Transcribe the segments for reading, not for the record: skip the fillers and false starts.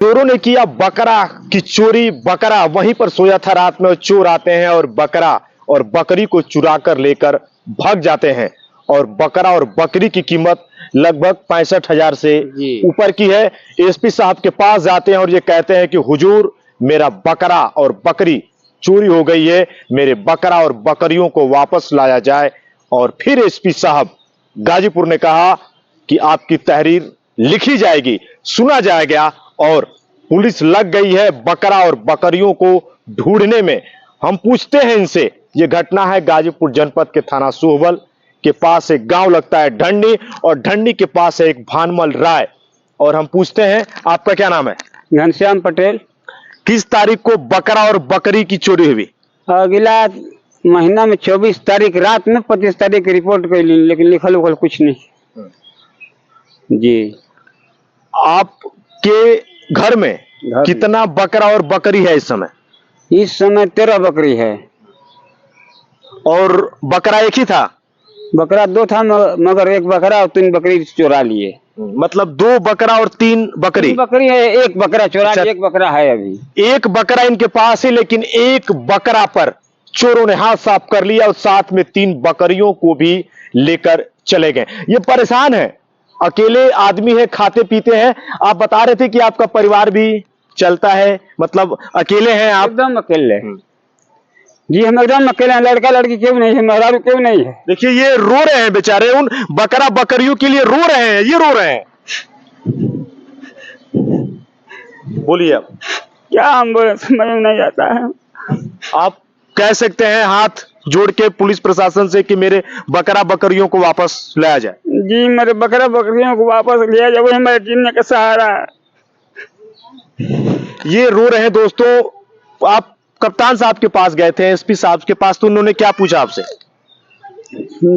चोरों ने किया बकरा की चोरी। बकरा वहीं पर सोया था रात में और चोर आते हैं और बकरा और बकरी को चुरा कर लेकर भाग जाते हैं। और बकरा और बकरी की कीमत लगभग 65,000 से ऊपर की है। एसपी साहब के पास जाते हैं और ये कहते हैं कि हुजूर, मेरा बकरा और बकरी चोरी हो गई है, मेरे बकरा और बकरियों को वापस लाया जाए। और फिर एसपी साहब गाजीपुर ने कहा कि आपकी तहरीर लिखी जाएगी, सुना जाएगा और पुलिस लग गई है बकरा और बकरियों को ढूंढने में। हम पूछते हैं इनसे, ये घटना है गाजीपुर जनपद के थाना सोहबल के पास एक गांव लगता है ढंडी, और ढंडी के पास है एक भानमल राय। और हम पूछते हैं, आपका क्या नाम है? घनश्याम पटेल। किस तारीख को बकरा और बकरी की चोरी हुई? अगला महीना में 24 तारीख रात में 25 तारीख की रिपोर्ट कर ली, लेकिन लिखल उखल कुछ नहीं जी। आपके घर में कितना बकरा और बकरी है इस समय? इस समय 13 बकरी है। और बकरा एक ही था? बकरा 2 था, मगर एक बकरा और 3 बकरी चुरा लिए। मतलब 2 बकरा और 3 बकरी? बकरी है, एक बकरा चुरा लिया, एक बकरा है अभी। एक बकरा इनके पास है, लेकिन एक बकरा पर चोरों ने हाथ साफ कर लिया और साथ में 3 बकरियों को भी लेकर चले गए। ये परेशान है, अकेले आदमी है, खाते पीते हैं। आप बता रहे थे कि आपका परिवार भी चलता है, मतलब अकेले हैं आप? एकदम अकेले जी, हम एकदम अकेले हैं। लड़का लड़की क्यों नहीं है, मेहरारू क्यों नहीं है। देखिए ये रो रहे हैं बेचारे, उन बकरा बकरियों के लिए रो रहे हैं, ये रो रहे हैं। बोलिए आप। क्या हम बोले, समझ में नहीं आता है। आप कह सकते हैं हाथ जोड़ के पुलिस प्रशासन से कि मेरे बकरा बकरियों को वापस लाया जाए? जी, मेरे बकरा बकरियों को वापस लिया जाए, वही मेरे जीने का सहारा है। ये रो रहे हैं दोस्तों। आप कप्तान साहब के पास गए थे, एसपी साहब के पास, तो उन्होंने क्या पूछा आपसे?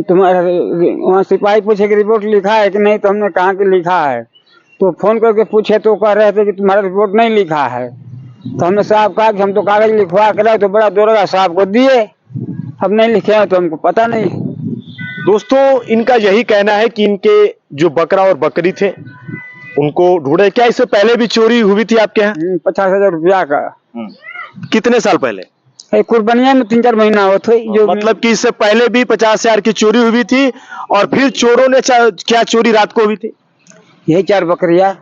तुम्हारा वहाँ सिपाही पूछे कि रिपोर्ट लिखा है कि नहीं, तो हमने कहा कि लिखा है। तो फोन करके पूछे तो कह रहे थे कि तुम्हारा रिपोर्ट नहीं लिखा है। तो हमने साहब कहा कि हम तो कागज लिखवा कर तो बड़ा दौड़गा साहब को दिए, अब नहीं लिखे हैं तो हमको पता नहीं। दोस्तों इनका यही कहना है कि इनके जो बकरा और बकरी थे उनको ढूंढे। क्या इससे पहले भी चोरी हुई थी आपके यहाँ? 50,000 रुपया का। कितने साल पहले? कुर्बानिया में 3-4 महीना हो थे। जो मतलब कि इससे पहले भी 50,000 की चोरी हुई थी, और फिर चोरों ने क्या चोरी रात को हुई थी? यही 4 बकरियां,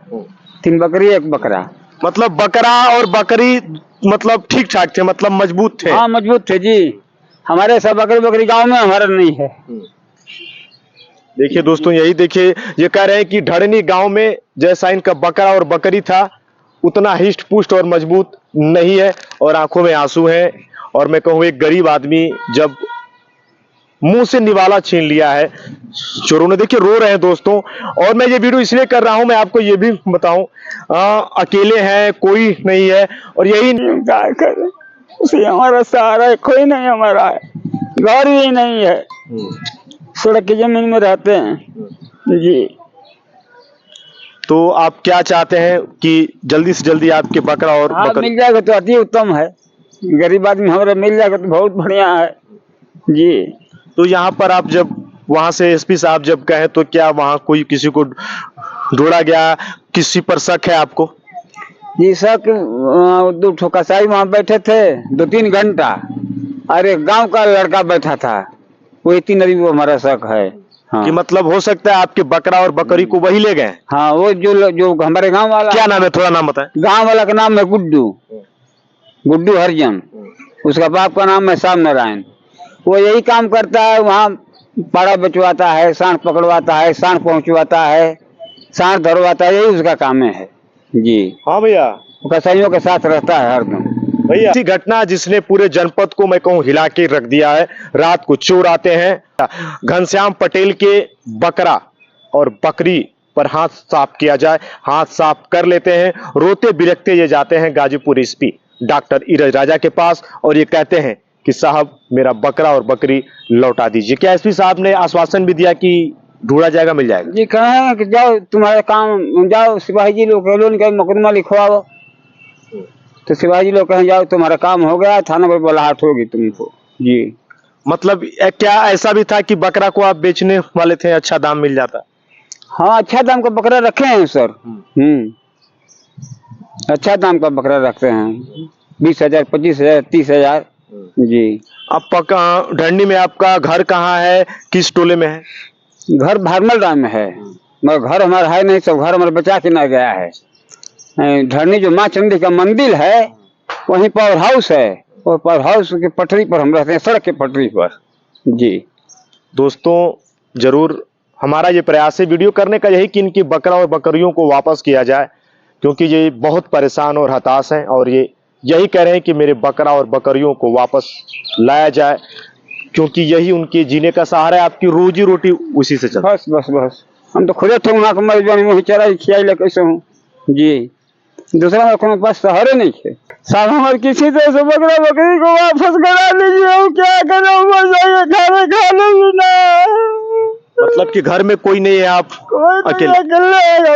3 बकरी 1 बकरा। मतलब बकरा और बकरी मतलब ठीक ठाक थे, मतलब मजबूत थे? हाँ मजबूत थे जी। हमारे सब बकरी बकरी गांव में, हमारा नहीं है। देखिए दोस्तों, यही देखिए, ये कह रहे हैं कि ढड़नी गांव में जैसा इनका बकरा और बकरी था उतना हिष्ट पुष्ट और मजबूत नहीं है, और आंखों में आंसू हैं। और मैं कहूँ एक गरीब आदमी जब मुंह से निवाला छीन लिया है चोरों ने। देखिए रो रहे हैं दोस्तों। और मैं ये वीडियो इसलिए कर रहा हूं, मैं आपको ये भी बताऊं, अकेले हैं, कोई नहीं है, और यही क्या करें, उसे हमारा सहारा है, कोई नहीं हमारा है, घर भी नहीं है, सड़क की जमीन में रहते हैं जी। तो आप क्या चाहते हैं कि जल्दी से जल्दी आपके बकरा और बकरी मिल जाएगा तो अति उत्तम है। गरीब आदमी हमारा मिल जाएगा तो बहुत बढ़िया है जी। तो यहाँ पर आप जब वहां से एसपी साहब जब कहे, तो क्या वहां कोई किसी को ढूंढा गया, किसी पर शक है आपको? जी शक, 2 ठोकसाई वहां बैठे थे 2-3 घंटा, और एक गांव का लड़का बैठा था, वही 3 अभी वो हमारा शक है। हाँ। कि मतलब हो सकता है आपके बकरा और बकरी को वही ले गए? हाँ, वो जो हमारे गांव वाला। क्या नाम है, थोड़ा नाम बताएं। गांव वाला का नाम है गुड्डू हरिजन, उसका बाप का नाम है श्याम नारायण। वो यही काम करता है, वहाँ पाड़ा बचवाता है, सांड पकड़वाता है, सांड पहुंचवाता है, सांड धरवाता है, यही उसका काम है जी। हाँ भैया, वो कसाईयों के साथ रहता है हरदम भैया। ऐसी घटना जिसने पूरे जनपद को मैं कहूँ हिला के रख दिया है। रात को चोर आते हैं, घनश्याम पटेल के बकरा और बकरी पर हाथ साफ किया जाए, हाथ साफ कर लेते हैं। रोते बिलखते ये जाते हैं गाजीपुर एसपी डॉक्टर इरज राजा के पास, और ये कहते हैं कि साहब मेरा बकरा और बकरी लौटा दीजिए। क्या एसपी साहब ने आश्वासन भी दिया कि ढूंढा जाएगा, मिल जाएगा? जी, कहे कि जाओ तुम्हारा काम, जाओ सिपाही जी लोग कह मुकदमा लिखवाओ। तो सिपाही जी लोग कहें जाओ तुम्हारा काम हो गया, थाना पर बुलाहट होगी तुमको जी। मतलब क्या ऐसा भी था कि बकरा को आप बेचने वाले थे, अच्छा दाम मिल जाता? हाँ, अच्छा दाम का बकरा रखे हैं सर। अच्छा दाम का बकरा रखते हैं, 20,000, 25,000, 30,000। जी। अब ढंडी में आपका घर कहाँ है, किस टोले में है? घर भारमल राम में है, मगर घर हमारा है नहीं, सब घर हमारा बचा के ना गया है। धरनी जो माँ चंडी का मंदिर है वहीं पावर हाउस है, और पावर हाउस की पटरी पर हम रहते हैं, सड़क के पटरी पर। जी दोस्तों, जरूर हमारा ये प्रयास है वीडियो करने का यही कि इनकी बकरा और बकरियों को वापस किया जाए, क्योंकि ये बहुत परेशान और हताश हैं और ये यही कह रहे हैं कि मेरे बकरा और बकरियों को वापस लाया जाए, क्योंकि यही उनके जीने का सहारा है। आपकी रोजी रोटी उसी से चलती। बस बस बस, हम तो खुदे थे वहाँ के मर जाने, वही चराई खियाई ले कैसे हूँ। जी, दूसरा मेरे को पास सहारे नहीं थे साहब। हमारे किसी तरह से बकरा बकरी को वापस करा लीजिए, हम क्या करें, मर जाएंगे खाने खाने भी ना। मतलब कि घर में कोई नहीं है, आप अकेले?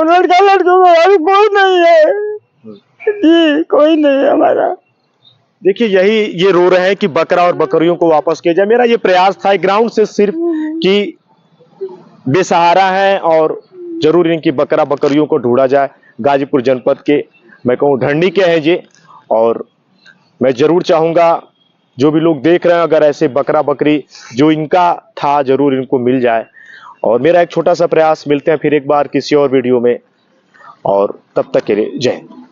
लड़का लड़कों कोई नहीं है जी, कोई नहीं है हमारा। देखिए, यही ये रो रहे हैं कि बकरा और बकरियों को वापस किया जाए। मेरा ये प्रयास था ग्राउंड से सिर्फ कि बेसहारा है और जरूर इनकी बकरा बकरियों को ढूंढा जाए। गाजीपुर जनपद के, मैं कहूँ ढंडी के हैं ये, और मैं जरूर चाहूंगा जो भी लोग देख रहे हैं, अगर ऐसे बकरा बकरी जो इनका था जरूर इनको मिल जाए। और मेरा एक छोटा सा प्रयास। मिलते हैं फिर एक बार किसी और वीडियो में, और तब तक के लिए जय हिंद।